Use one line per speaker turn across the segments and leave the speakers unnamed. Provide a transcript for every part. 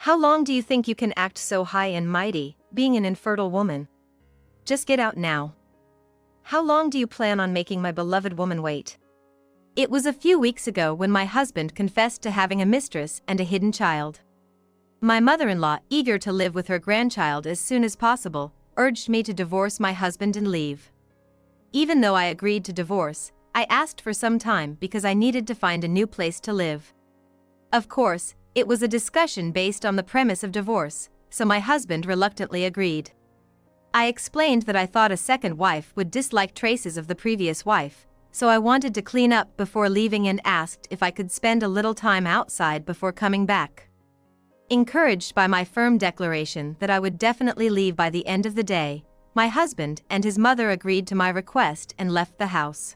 How long do you think you can act so high and mighty, being an infertile woman? Just get out now. How long do you plan on making my beloved woman wait? It was a few weeks ago when my husband confessed to having a mistress and a hidden child. My mother-in-law, eager to live with her grandchild as soon as possible, urged me to divorce my husband and leave. Even though I agreed to divorce, I asked for some time because I needed to find a new place to live. Of course, it was a discussion based on the premise of divorce, so my husband reluctantly agreed. I explained that I thought a second wife would dislike traces of the previous wife, so I wanted to clean up before leaving and asked if I could spend a little time outside before coming back. Encouraged by my firm declaration that I would definitely leave by the end of the day, my husband and his mother agreed to my request and left the house.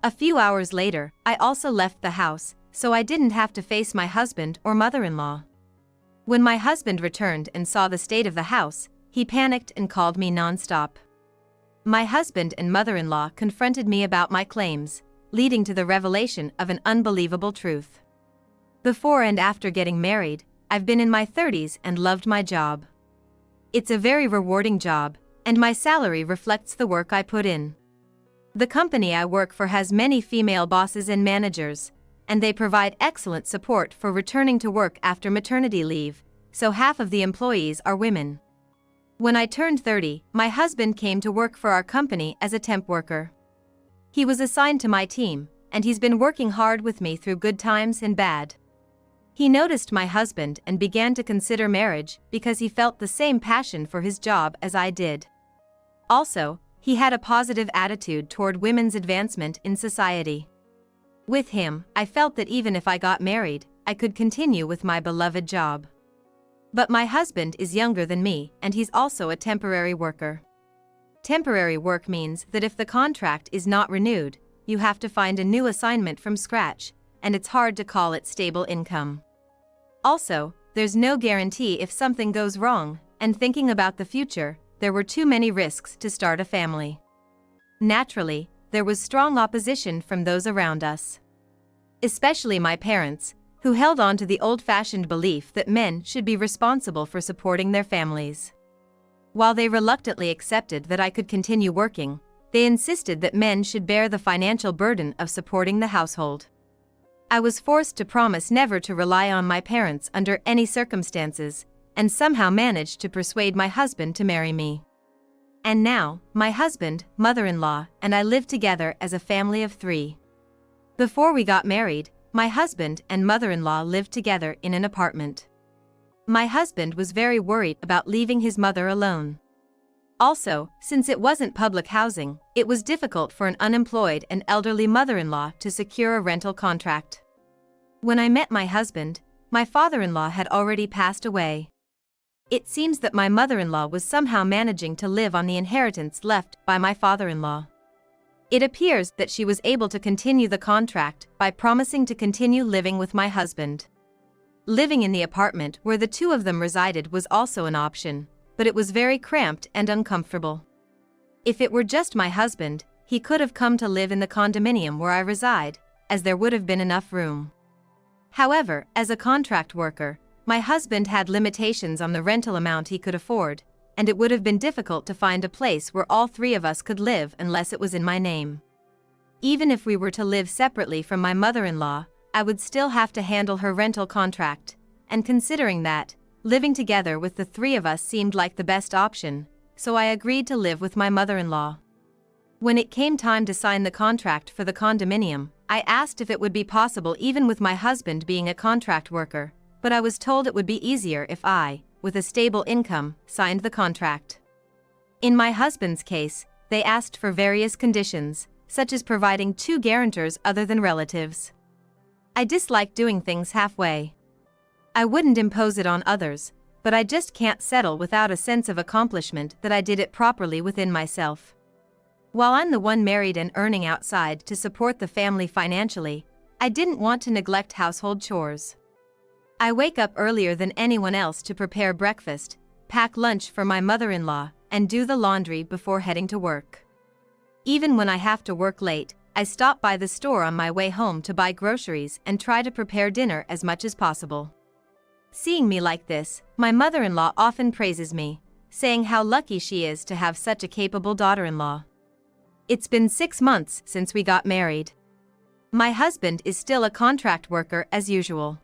A few hours later, I also left the house, so I didn't have to face my husband or mother-in-law. When my husband returned and saw the state of the house, he panicked and called me non-stop. My husband and mother-in-law confronted me about my claims, leading to the revelation of an unbelievable truth. Before and after getting married, I've been in my 30s and loved my job. It's a very rewarding job, and my salary reflects the work I put in. The company I work for has many female bosses and managers, and they provide excellent support for returning to work after maternity leave, so half of the employees are women. When I turned 30, my husband came to work for our company as a temp worker. He was assigned to my team, and he's been working hard with me through good times and bad. He noticed my husband and began to consider marriage because he felt the same passion for his job as I did. Also, he had a positive attitude toward women's advancement in society. With him, I felt that even if I got married, I could continue with my beloved job. But my husband is younger than me, and he's also a temporary worker. Temporary work means that if the contract is not renewed, you have to find a new assignment from scratch, and it's hard to call it stable income. Also, there's no guarantee if something goes wrong, and thinking about the future, there were too many risks to start a family. Naturally, there was strong opposition from those around us. Especially my parents, who held on to the old-fashioned belief that men should be responsible for supporting their families. While they reluctantly accepted that I could continue working, they insisted that men should bear the financial burden of supporting the household. I was forced to promise never to rely on my parents under any circumstances, and somehow managed to persuade my husband to marry me. And now, my husband, mother-in-law, and I live together as a family of 3. Before we got married, my husband and mother-in-law lived together in an apartment. My husband was very worried about leaving his mother alone. Also, since it wasn't public housing, it was difficult for an unemployed and elderly mother-in-law to secure a rental contract. When I met my husband, my father-in-law had already passed away. It seems that my mother-in-law was somehow managing to live on the inheritance left by my father-in-law. It appears that she was able to continue the contract by promising to continue living with my husband. Living in the apartment where the two of them resided was also an option, but it was very cramped and uncomfortable. If it were just my husband, he could have come to live in the condominium where I reside, as there would have been enough room. However, as a contract worker, my husband had limitations on the rental amount he could afford, and it would have been difficult to find a place where all 3 of us could live unless it was in my name. Even if we were to live separately from my mother-in-law, I would still have to handle her rental contract, and considering that, living together with the 3 of us seemed like the best option, so I agreed to live with my mother-in-law. When it came time to sign the contract for the condominium, I asked if it would be possible even with my husband being a contract worker, but I was told it would be easier if I, with a stable income, signed the contract. In my husband's case, they asked for various conditions, such as providing 2 guarantors other than relatives. I dislike doing things halfway. I wouldn't impose it on others, but I just can't settle without a sense of accomplishment that I did it properly within myself. While I'm the one married and earning outside to support the family financially, I didn't want to neglect household chores. I wake up earlier than anyone else to prepare breakfast, pack lunch for my mother-in-law, and do the laundry before heading to work. Even when I have to work late, I stop by the store on my way home to buy groceries and try to prepare dinner as much as possible. Seeing me like this, my mother-in-law often praises me, saying how lucky she is to have such a capable daughter-in-law. It's been 6 months since we got married. My husband is still a contract worker as usual.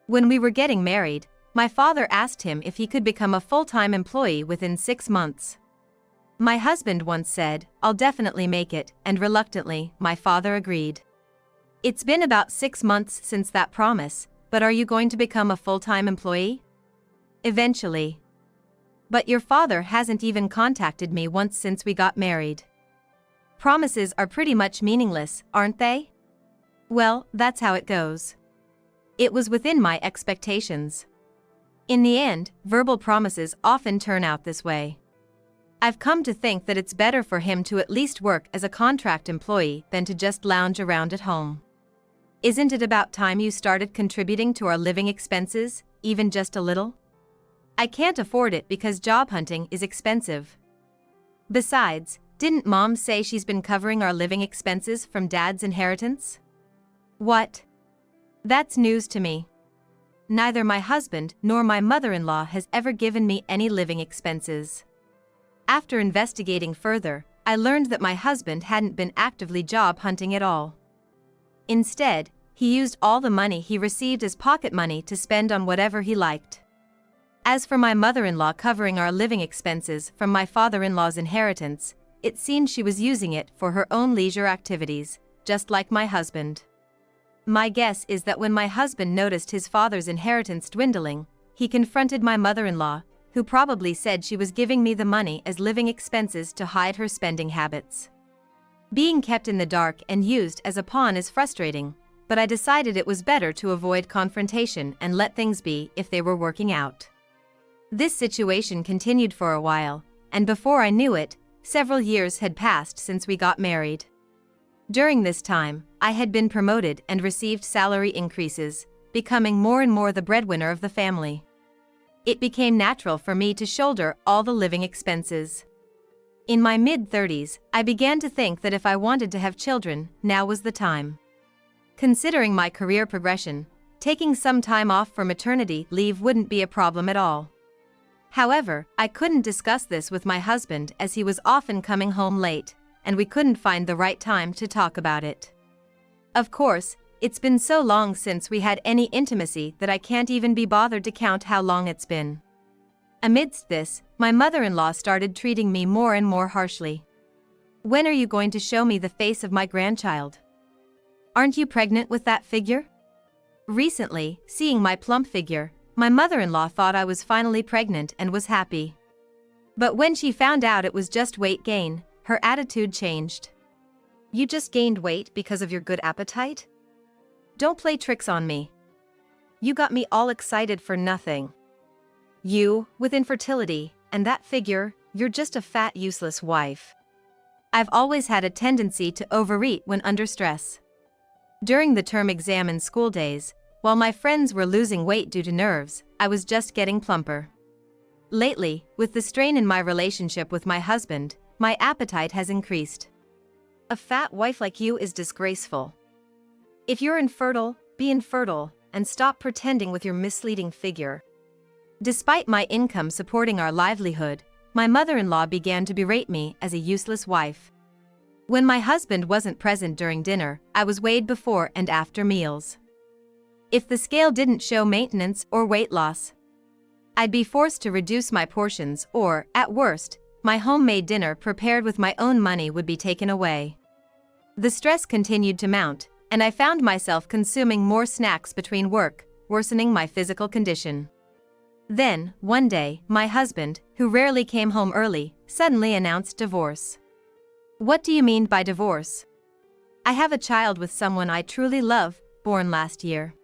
When we were getting married, my father asked him if he could become a full-time employee within 6 months. My husband once said, "I'll definitely make it," and reluctantly, my father agreed. It's been about 6 months since that promise, but are you going to become a full-time employee? Eventually. But your father hasn't even contacted me once since we got married. Promises are pretty much meaningless, aren't they? Well, that's how it goes. It was within my expectations. In the end, verbal promises often turn out this way. I've come to think that it's better for him to at least work as a contract employee than to just lounge around at home. Isn't it about time you started contributing to our living expenses, even just a little? I can't afford it because job hunting is expensive. Besides, didn't Mom say she's been covering our living expenses from Dad's inheritance? What? That's news to me. Neither my husband nor my mother-in-law has ever given me any living expenses. After investigating further, I learned that my husband hadn't been actively job hunting at all. Instead, he used all the money he received as pocket money to spend on whatever he liked. As for my mother-in-law covering our living expenses from my father-in-law's inheritance, it seemed she was using it for her own leisure activities, just like my husband. My guess is that when my husband noticed his father's inheritance dwindling, he confronted my mother-in-law, who probably said she was giving me the money as living expenses to hide her spending habits. Being kept in the dark and used as a pawn is frustrating, but I decided it was better to avoid confrontation and let things be if they were working out. This situation continued for a while, and before I knew it, several years had passed since we got married. During this time, I had been promoted and received salary increases, becoming more and more the breadwinner of the family. It became natural for me to shoulder all the living expenses. In my mid-30s, I began to think that if I wanted to have children, now was the time. Considering my career progression, taking some time off for maternity leave wouldn't be a problem at all. However, I couldn't discuss this with my husband as he was often coming home late, and we couldn't find the right time to talk about it. Of course, it's been so long since we had any intimacy that I can't even be bothered to count how long it's been. Amidst this, my mother-in-law started treating me more and more harshly. "When are you going to show me the face of my grandchild? Aren't you pregnant with that figure?" Recently, seeing my plump figure, my mother-in-law thought I was finally pregnant and was happy. But when she found out it was just weight gain, her attitude changed. "You just gained weight because of your good appetite? Don't play tricks on me. You got me all excited for nothing. You, with infertility, and that figure, you're just a fat, useless wife." I've always had a tendency to overeat when under stress. During the term exam and school days, while my friends were losing weight due to nerves, I was just getting plumper. Lately, with the strain in my relationship with my husband, my appetite has increased. A fat wife like you is disgraceful. If you're infertile, be infertile, and stop pretending with your misleading figure. Despite my income supporting our livelihood, my mother-in-law began to berate me as a useless wife. When my husband wasn't present during dinner, I was weighed before and after meals. If the scale didn't show maintenance or weight loss, I'd be forced to reduce my portions or, at worst, my homemade dinner prepared with my own money would be taken away. The stress continued to mount, and I found myself consuming more snacks between work, worsening my physical condition. Then, one day, my husband, who rarely came home early, suddenly announced divorce. "What do you mean by divorce?" "I have a child with someone I truly love, born last year.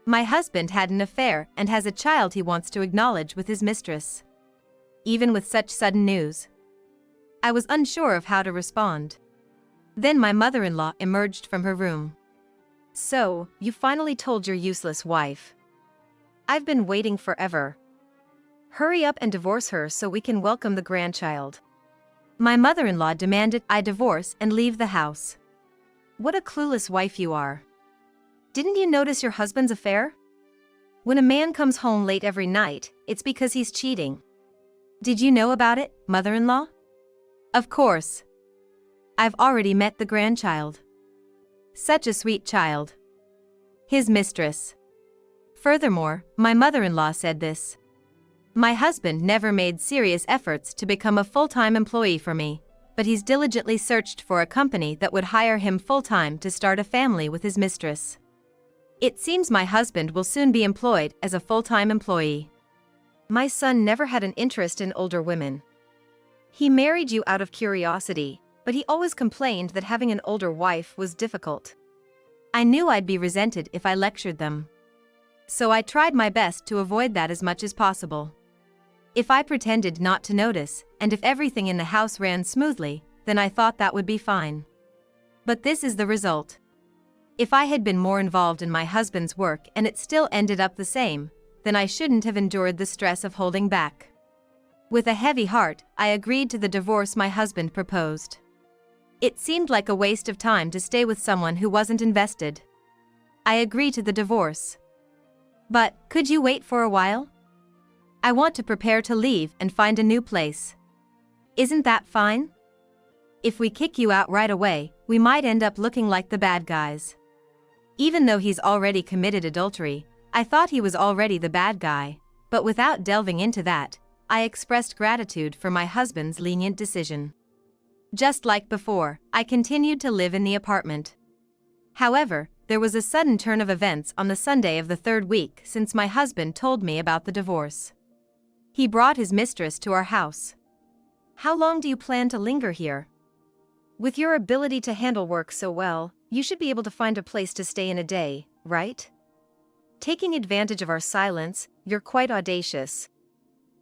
My husband had an affair and has a child he wants to acknowledge with his mistress." Even with such sudden news, I was unsure of how to respond. Then my mother-in-law emerged from her room. "So, you finally told your useless wife. I've been waiting forever. Hurry up and divorce her so we can welcome the grandchild." My mother-in-law demanded I divorce and leave the house. "What a clueless wife you are. Didn't you notice your husband's affair? When a man comes home late every night, it's because he's cheating. Did you know about it, mother-in-law? Of course. I've already met the grandchild. Such a sweet child. His mistress. Furthermore, my mother-in-law said this. My husband never made serious efforts to become a full-time employee for me, but he's diligently searched for a company that would hire him full-time to start a family with his mistress. It seems my husband will soon be employed as a full-time employee. My son never had an interest in older women. He married you out of curiosity, but he always complained that having an older wife was difficult. I knew I'd be resented if I lectured them. So I tried my best to avoid that as much as possible. If I pretended not to notice, and if everything in the house ran smoothly, then I thought that would be fine. But this is the result. If I had been more involved in my husband's work and it still ended up the same, then I shouldn't have endured the stress of holding back. With a heavy heart, I agreed to the divorce my husband proposed. It seemed like a waste of time to stay with someone who wasn't invested. I agreed to the divorce. But, could you wait for a while? I want to prepare to leave and find a new place. Isn't that fine? If we kick you out right away, we might end up looking like the bad guys. Even though he's already committed adultery, I thought he was already the bad guy, but without delving into that, I expressed gratitude for my husband's lenient decision. Just like before, I continued to live in the apartment. However, there was a sudden turn of events on the Sunday of the third week since my husband told me about the divorce. He brought his mistress to our house. How long do you plan to linger here? With your ability to handle work so well, you should be able to find a place to stay in a day, right? Taking advantage of our silence, you're quite audacious.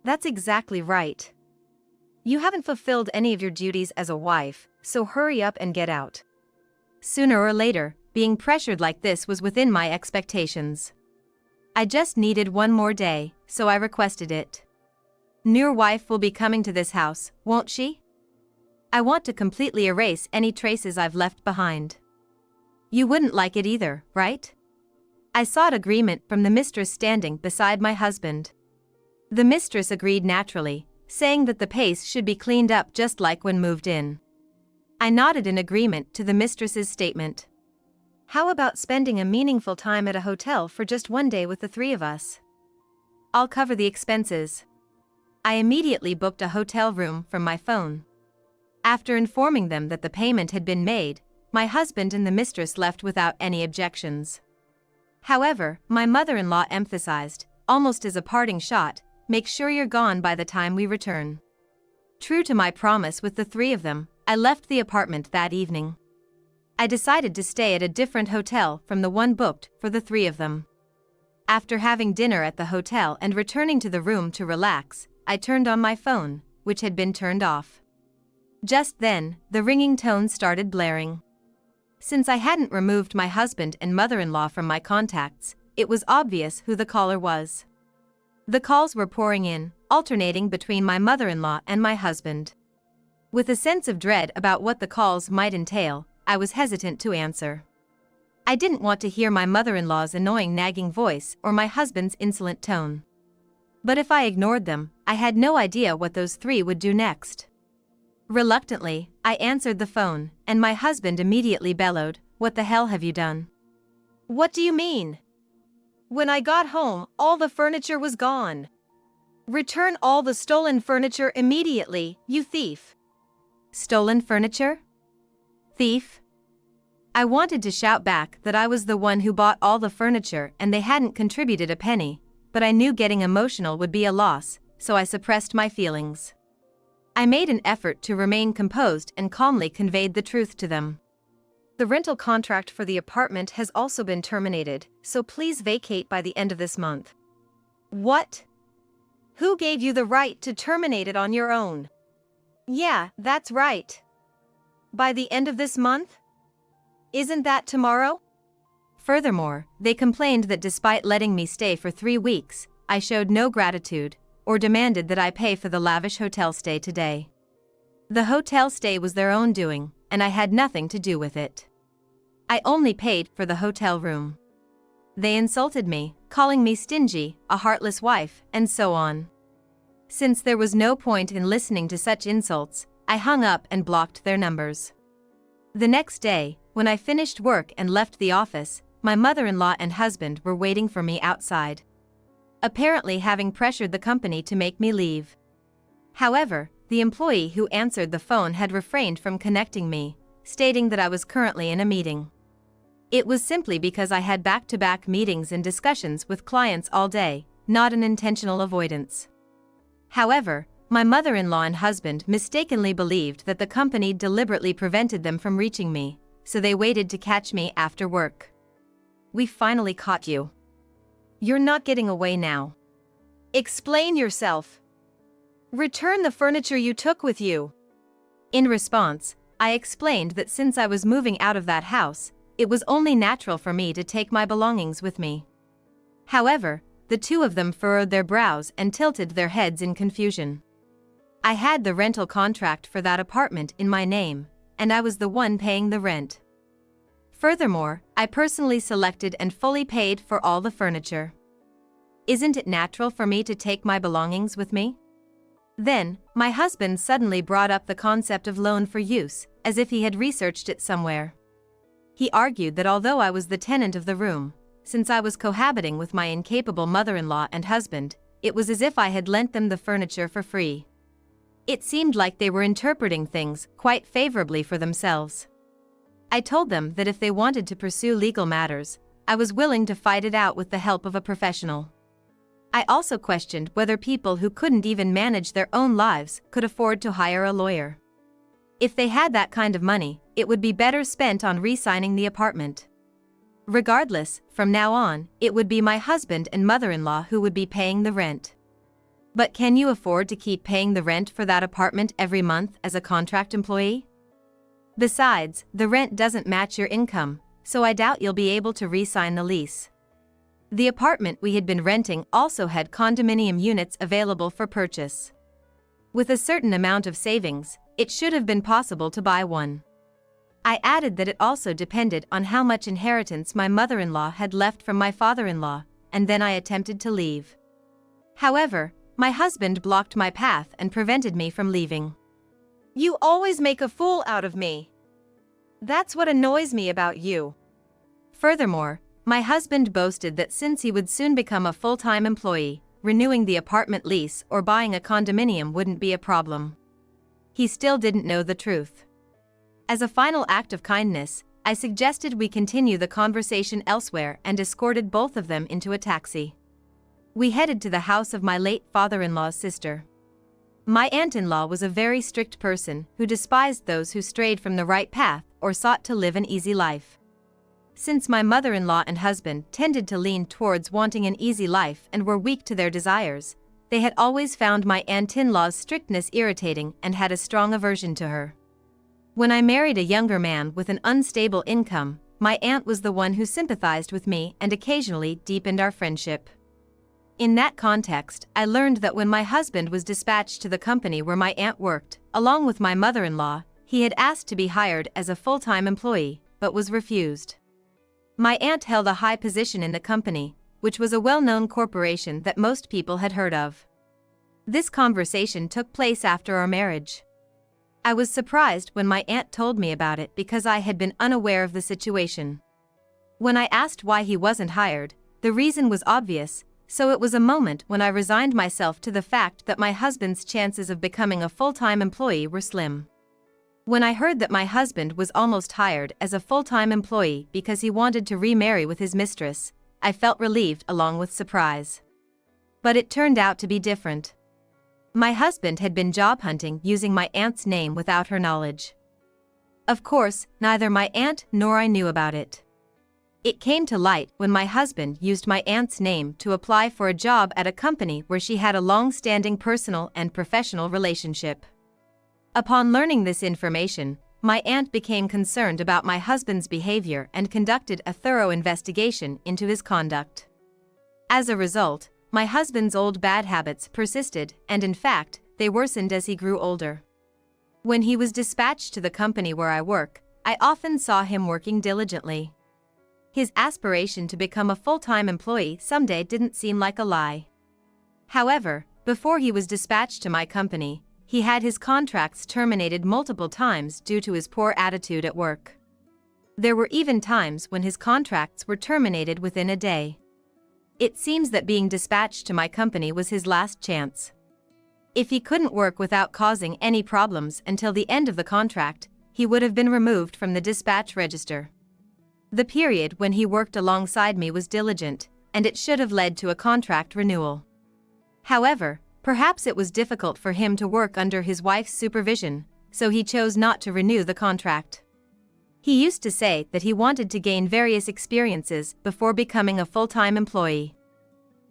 That's exactly right. You haven't fulfilled any of your duties as a wife, so hurry up and get out. Sooner or later, being pressured like this was within my expectations. I just needed one more day, so I requested it. Your wife will be coming to this house, won't she? I want to completely erase any traces I've left behind. You wouldn't like it either, right? I sought agreement from the mistress standing beside my husband. The mistress agreed naturally, saying that the place should be cleaned up just like when moved in. I nodded in agreement to the mistress's statement. How about spending a meaningful time at a hotel for just one day with the three of us? I'll cover the expenses. I immediately booked a hotel room from my phone. After informing them that the payment had been made, my husband and the mistress left without any objections. However, my mother-in-law emphasized, almost as a parting shot, make sure you're gone by the time we return. True to my promise with the three of them, I left the apartment that evening. I decided to stay at a different hotel from the one booked for the three of them. After having dinner at the hotel and returning to the room to relax, I turned on my phone, which had been turned off. Just then, the ringing tone started blaring. Since I hadn't removed my husband and mother-in-law from my contacts, it was obvious who the caller was. The calls were pouring in, alternating between my mother-in-law and my husband. With a sense of dread about what the calls might entail, I was hesitant to answer. I didn't want to hear my mother-in-law's annoying nagging voice or my husband's insolent tone. But if I ignored them, I had no idea what those three would do next. Reluctantly, I answered the phone, and my husband immediately bellowed, "What the hell have you done?" "What do you mean?" "When I got home, all the furniture was gone. Return all the stolen furniture immediately, you thief." Stolen furniture? Thief? I wanted to shout back that I was the one who bought all the furniture and they hadn't contributed a penny, but I knew getting emotional would be a loss, so I suppressed my feelings. I made an effort to remain composed and calmly conveyed the truth to them. "The rental contract for the apartment has also been terminated, so please vacate by the end of this month." "What? Who gave you the right to terminate it on your own?" "Yeah, that's right. By the end of this month? Isn't that tomorrow?" Furthermore, they complained that despite letting me stay for 3 weeks, I showed no gratitude, or demanded that I pay for the lavish hotel stay today. The hotel stay was their own doing, and I had nothing to do with it. I only paid for the hotel room. They insulted me, calling me stingy, a heartless wife, and so on. Since there was no point in listening to such insults, I hung up and blocked their numbers. The next day, when I finished work and left the office, my mother-in-law and husband were waiting for me outside, apparently having pressured the company to make me leave. However, the employee who answered the phone had refrained from connecting me, stating that I was currently in a meeting. It was simply because I had back-to-back meetings and discussions with clients all day, not an intentional avoidance. However, my mother-in-law and husband mistakenly believed that the company deliberately prevented them from reaching me, so they waited to catch me after work. "We finally caught you. You're not getting away now. Explain yourself. Return the furniture you took with you." In response, I explained that since I was moving out of that house, it was only natural for me to take my belongings with me. However, the two of them furrowed their brows and tilted their heads in confusion. I had the rental contract for that apartment in my name, and I was the one paying the rent. Furthermore, I personally selected and fully paid for all the furniture. Isn't it natural for me to take my belongings with me? Then, my husband suddenly brought up the concept of loan for use, as if he had researched it somewhere. He argued that although I was the tenant of the room, since I was cohabiting with my incapable mother-in-law and husband, it was as if I had lent them the furniture for free. It seemed like they were interpreting things quite favorably for themselves. I told them that if they wanted to pursue legal matters, I was willing to fight it out with the help of a professional. I also questioned whether people who couldn't even manage their own lives could afford to hire a lawyer. If they had that kind of money, it would be better spent on re-signing the apartment. Regardless, from now on, it would be my husband and mother-in-law who would be paying the rent. But can you afford to keep paying the rent for that apartment every month as a contract employee? Besides, the rent doesn't match your income, so I doubt you'll be able to re-sign the lease. The apartment we had been renting also had condominium units available for purchase. With a certain amount of savings, it should have been possible to buy one. I added that it also depended on how much inheritance my mother-in-law had left from my father-in-law, and then I attempted to leave. However, my husband blocked my path and prevented me from leaving. "You always make a fool out of me. That's what annoys me about you." Furthermore, my husband boasted that since he would soon become a full-time employee, renewing the apartment lease or buying a condominium wouldn't be a problem. He still didn't know the truth. As a final act of kindness, I suggested we continue the conversation elsewhere and escorted both of them into a taxi. We headed to the house of my late father-in-law's sister. My aunt-in-law was a very strict person who despised those who strayed from the right path or sought to live an easy life. Since my mother-in-law and husband tended to lean towards wanting an easy life and were weak to their desires, they had always found my aunt-in-law's strictness irritating and had a strong aversion to her. When I married a younger man with an unstable income, my aunt was the one who sympathized with me and occasionally deepened our friendship. In that context, I learned that when my husband was dispatched to the company where my aunt worked, along with my mother-in-law, he had asked to be hired as a full-time employee, but was refused. My aunt held a high position in the company, which was a well-known corporation that most people had heard of. This conversation took place after our marriage. I was surprised when my aunt told me about it because I had been unaware of the situation. When I asked why he wasn't hired, the reason was obvious, so it was a moment when I resigned myself to the fact that my husband's chances of becoming a full-time employee were slim. When I heard that my husband was almost hired as a full-time employee because he wanted to remarry with his mistress, I felt relieved along with surprise. But it turned out to be different. My husband had been job hunting using my aunt's name without her knowledge. Of course, neither my aunt nor I knew about it. It came to light when my husband used my aunt's name to apply for a job at a company where she had a long-standing personal and professional relationship. Upon learning this information, my aunt became concerned about my husband's behavior and conducted a thorough investigation into his conduct. As a result, my husband's old bad habits persisted, and in fact, they worsened as he grew older. When he was dispatched to the company where I work, I often saw him working diligently. His aspiration to become a full-time employee someday didn't seem like a lie. However, before he was dispatched to my company, he had his contracts terminated multiple times due to his poor attitude at work. There were even times when his contracts were terminated within a day. It seems that being dispatched to my company was his last chance. If he couldn't work without causing any problems until the end of the contract, he would have been removed from the dispatch register. The period when he worked alongside me was diligent, and it should have led to a contract renewal. However, perhaps it was difficult for him to work under his wife's supervision, so he chose not to renew the contract. He used to say that he wanted to gain various experiences before becoming a full-time employee.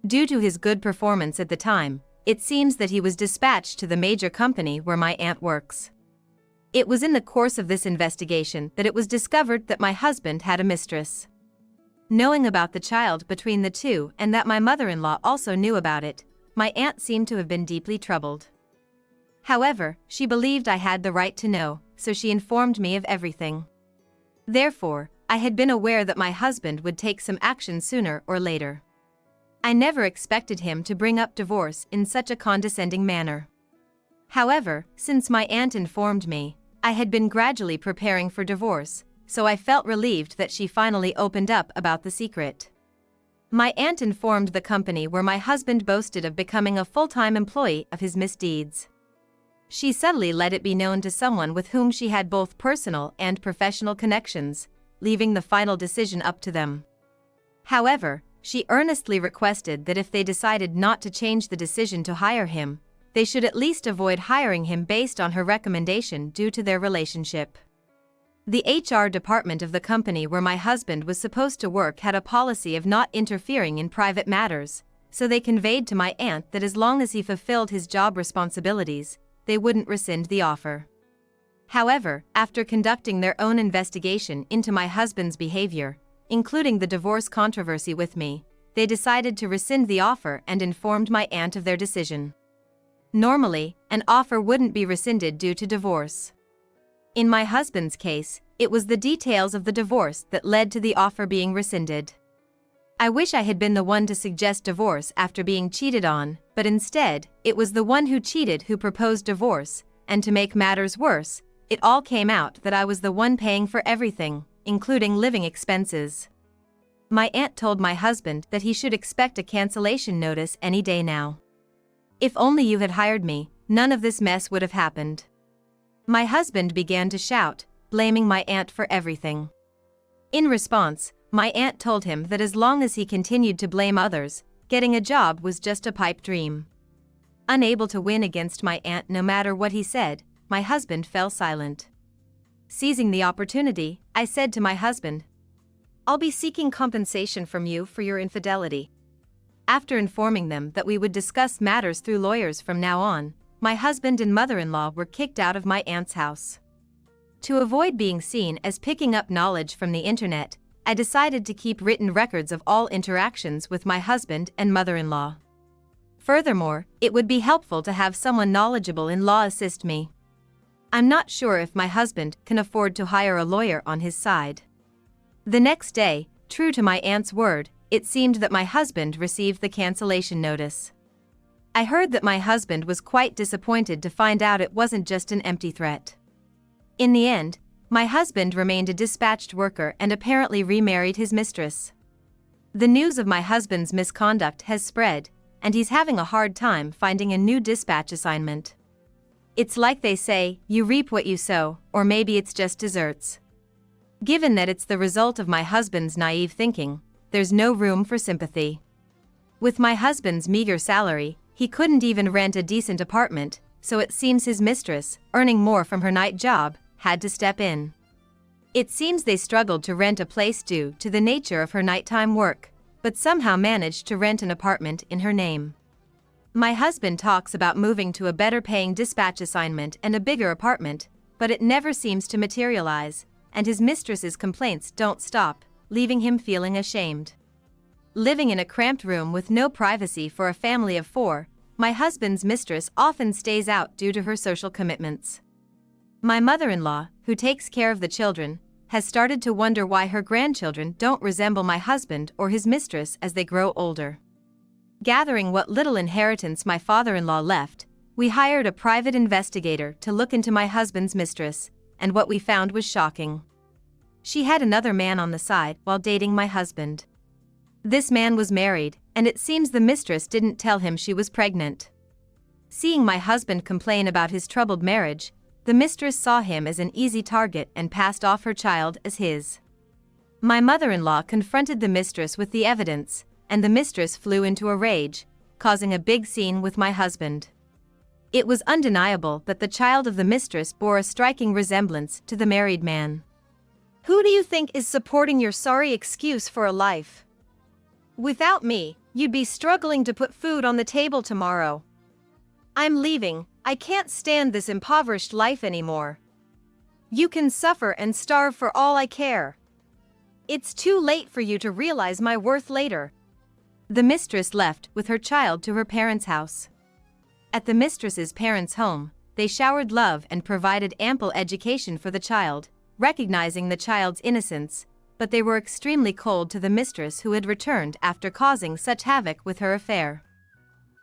Due to his good performance at the time, it seems that he was dispatched to the major company where my aunt works. It was in the course of this investigation that it was discovered that my husband had a mistress. Knowing about the child between the two and that my mother-in-law also knew about it, my aunt seemed to have been deeply troubled. However, she believed I had the right to know, so she informed me of everything. Therefore, I had been aware that my husband would take some action sooner or later. I never expected him to bring up divorce in such a condescending manner. However, since my aunt informed me, I had been gradually preparing for divorce, so I felt relieved that she finally opened up about the secret. My aunt informed the company where my husband boasted of becoming a full-time employee of his misdeeds. She subtly let it be known to someone with whom she had both personal and professional connections, leaving the final decision up to them. However, she earnestly requested that if they decided not to change the decision to hire him, they should at least avoid hiring him based on her recommendation due to their relationship. The HR department of the company where my husband was supposed to work had a policy of not interfering in private matters, so they conveyed to my aunt that as long as he fulfilled his job responsibilities, they wouldn't rescind the offer. However, after conducting their own investigation into my husband's behavior, including the divorce controversy with me, they decided to rescind the offer and informed my aunt of their decision. Normally, an offer wouldn't be rescinded due to divorce. In my husband's case, it was the details of the divorce that led to the offer being rescinded. I wish I had been the one to suggest divorce after being cheated on, but instead, it was the one who cheated who proposed divorce, and to make matters worse, it all came out that I was the one paying for everything, including living expenses. My aunt told my husband that he should expect a cancellation notice any day now. If only you had hired me, none of this mess would have happened. My husband began to shout, blaming my aunt for everything. In response, my aunt told him that as long as he continued to blame others, getting a job was just a pipe dream. Unable to win against my aunt no matter what he said, my husband fell silent. Seizing the opportunity, I said to my husband, "I'll be seeking compensation from you for your infidelity." After informing them that we would discuss matters through lawyers from now on, my husband and mother-in-law were kicked out of my aunt's house. To avoid being seen as picking up knowledge from the internet, I decided to keep written records of all interactions with my husband and mother-in-law. Furthermore, it would be helpful to have someone knowledgeable in law assist me. I'm not sure if my husband can afford to hire a lawyer on his side. The next day, true to my aunt's word, it seemed that my husband received the cancellation notice. I heard that my husband was quite disappointed to find out it wasn't just an empty threat. In the end, my husband remained a dispatched worker and apparently remarried his mistress. The news of my husband's misconduct has spread, and he's having a hard time finding a new dispatch assignment. It's like they say, you reap what you sow, or maybe it's just desserts. Given that it's the result of my husband's naive thinking, there's no room for sympathy. With my husband's meager salary, he couldn't even rent a decent apartment, so it seems his mistress, earning more from her night job, had to step in. It seems they struggled to rent a place due to the nature of her nighttime work, but somehow managed to rent an apartment in her name. My husband talks about moving to a better-paying dispatch assignment and a bigger apartment, but it never seems to materialize, and his mistress's complaints don't stop, leaving him feeling ashamed. Living in a cramped room with no privacy for a family of 4, my husband's mistress often stays out due to her social commitments. My mother-in-law, who takes care of the children, has started to wonder why her grandchildren don't resemble my husband or his mistress as they grow older. Gathering what little inheritance my father-in-law left, we hired a private investigator to look into my husband's mistress, and what we found was shocking. She had another man on the side while dating my husband. This man was married, and it seems the mistress didn't tell him she was pregnant. Seeing my husband complain about his troubled marriage, the mistress saw him as an easy target and passed off her child as his. My mother-in-law confronted the mistress with the evidence, and the mistress flew into a rage, causing a big scene with my husband. It was undeniable that the child of the mistress bore a striking resemblance to the married man. Who do you think is supporting your sorry excuse for a life? Without me, you'd be struggling to put food on the table tomorrow. I'm leaving. I can't stand this impoverished life anymore. You can suffer and starve for all I care. It's too late for you to realize my worth later. The mistress left with her child to her parents' house. At the mistress's parents' home, they showered love and provided ample education for the child, recognizing the child's innocence, but they were extremely cold to the mistress who had returned after causing such havoc with her affair.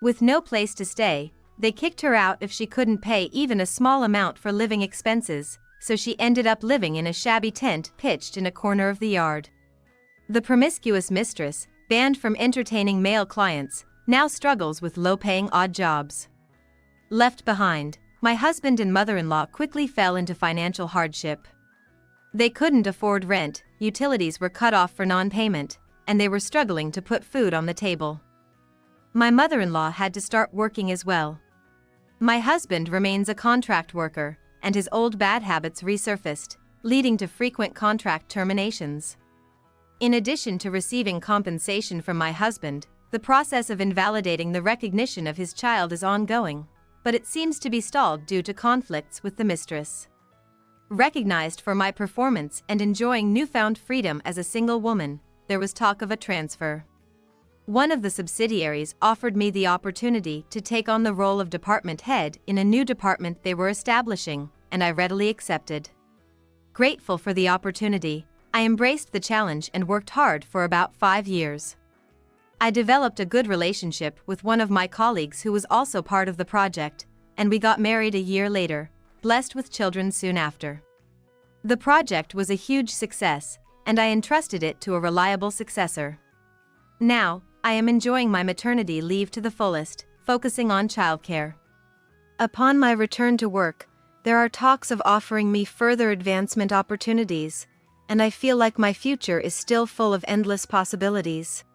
With no place to stay, they kicked her out if she couldn't pay even a small amount for living expenses, so she ended up living in a shabby tent pitched in a corner of the yard. The promiscuous mistress, banned from entertaining male clients, now struggles with low-paying odd jobs. Left behind, my husband and mother-in-law quickly fell into financial hardship. They couldn't afford rent, utilities were cut off for non-payment, and they were struggling to put food on the table. My mother-in-law had to start working as well. My husband remains a contract worker, and his old bad habits resurfaced, leading to frequent contract terminations. In addition to receiving compensation from my husband, the process of invalidating the recognition of his child is ongoing, but it seems to be stalled due to conflicts with the mistress. Recognized for my performance and enjoying newfound freedom as a single woman, there was talk of a transfer. One of the subsidiaries offered me the opportunity to take on the role of department head in a new department they were establishing, and I readily accepted. Grateful for the opportunity, I embraced the challenge and worked hard for about 5 years. I developed a good relationship with one of my colleagues who was also part of the project, and we got married a year later, blessed with children soon after. The project was a huge success, and I entrusted it to a reliable successor. Now, I am enjoying my maternity leave to the fullest, focusing on childcare. Upon my return to work, there are talks of offering me further advancement opportunities, and I feel like my future is still full of endless possibilities.